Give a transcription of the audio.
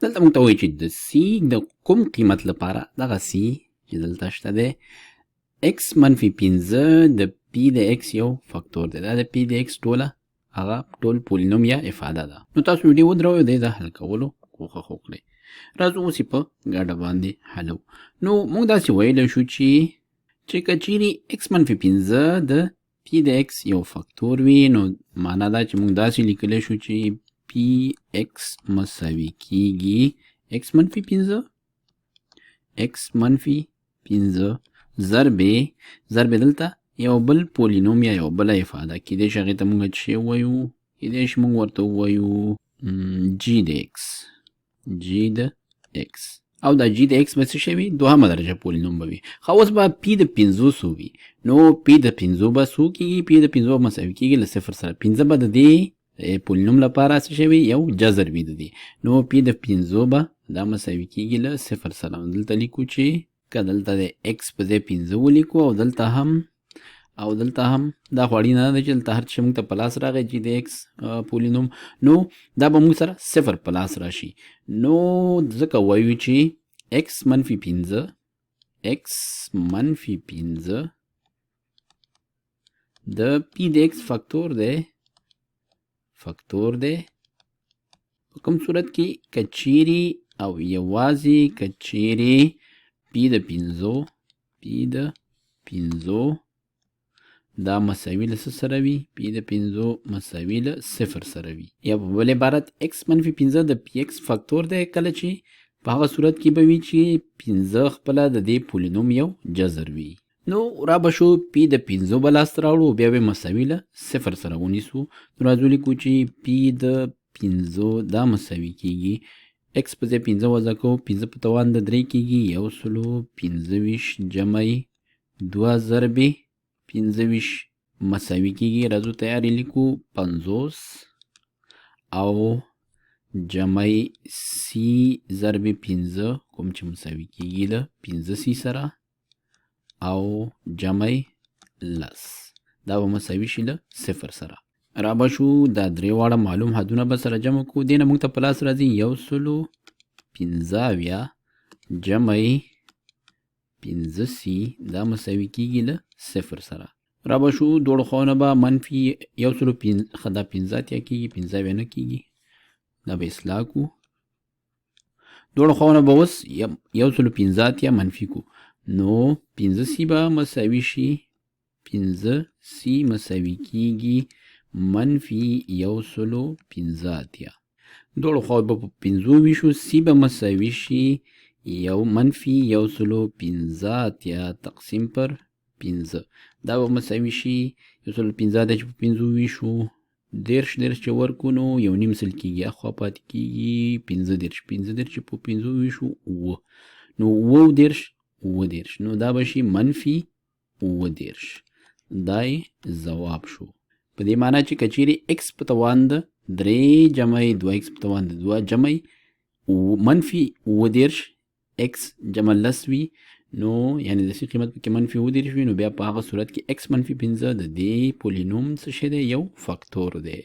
دلته موږ ته وایي چې د سی د کوم قیمت لپاره دغه سی چې دلته شته دی x منفي 5 د پی د x یو فاکتور دی. دا د پی د x ټوله هغه ټول پولینوم یا افاده ده. نو تاسو ویډیو ودروئ دی د حل کولو کوښښ وکړئ. راځو اوس یې په ګډه باندې حلو. نو موږ داسې ویلی شو چې که چیرې x منفي 15 د پی د x یو فاکتور وي نو معنا دا چې موږ داسې لیکلی شو چې پی x مساوي کیږي x منفي 15 x منفي 15 ضرب دلته یو بل پولینوم یا یو بله افاده کیدای شي هغې ته موږ څه شی ووایو کیدای شي موږ ورته ووایو جی د x او دا جی د x به څه شی وي دوهمه درجه پولینوم به وي. خو اوس به پی د 15 څو وي نو پی د 15 به څو کیږي پی د 15 مساوي کیږي له صفر سره 15 به د دې پولینوم لپاره څه شی وي یو جذر وي د دې نو پی د 15 به دا مساوي کیږي له صفر سره. دلته لیکو چې که دلته د x په ځای 15 ولیکو او دلته هم دا خو اړینه نه ده چې دلته هر څه موږ ته په لاس راغی جي د x پولینوم نو دا به موږ سره صفر په لاس راشي. نو ځکه وایو چې x منفي 15 د پی د x فاکتور دی په کوم صورت کې کچيري او یوازې کچيري پی د 15 دا مساوي له سره وي پی د 15 مساوي له صفر سره وي یا په بل عبارت x منفي 15 د پی x فاکتور دی کله چې په هغه صورت کې به وي چې 15 خپله د دې پولینوم یو جذر وي. نو را به شو پی د 15 به لاسته راوړو بیا به مساوي له صفر سره ونیسو. نو راځو لیکو چې پی د 15 دا مساوي کیږي x په ځای 15 وضع کوو 15 په توان د 3 کیږي 125 جمع 2 ضرب 15 مساوي کیږي. راځو تیاری لیکو 50 او جمع سی ضرب 15 کوم چې مساوي کیږي له 15 سی سره او جمع لس دا به مساوي شي له صفر سره. را به شو دا درې واړه معلوم حدونه به سره جمع کړو دې نه موږ ته په لاس راځي 115 جمع 15 سی دا مساوي کیږي له صفر سره. را به شو دواړو خواونه به منفي 115 دا 15 اتیا کیږي 15 نه کیږي دا به اصلاح کړو دواړو خواونه به اوس 115 اتیا منفي کړو نو 15 سی به مساوي شي 15 سی مساوي کیږي منفي 115 اتیا دواړو خواو به په 15 ویشو سی به مساوي شي منفي 115 اتیا تقسیم پر 15 دا به مساوي شي 115 دی چې په 15 ویشو 10 چې ورکو نو یو نیم سل کیږي اخوا پاتې کیږي 15 چې په 15 ویشو نو 10 نو دا به شي منفي 10 دای ځواب شو. په دې معنی چې کچيري x په توان د 3 جمع 2x په توان د 2 جمع منفي 10 x جمع لس وي نو یعنی د سی قیمت پکې منفي 10 وي نو بیا په هغه صورت کې x منفي 15 د دې پولینوم څه شی دی یو فاکتور دی.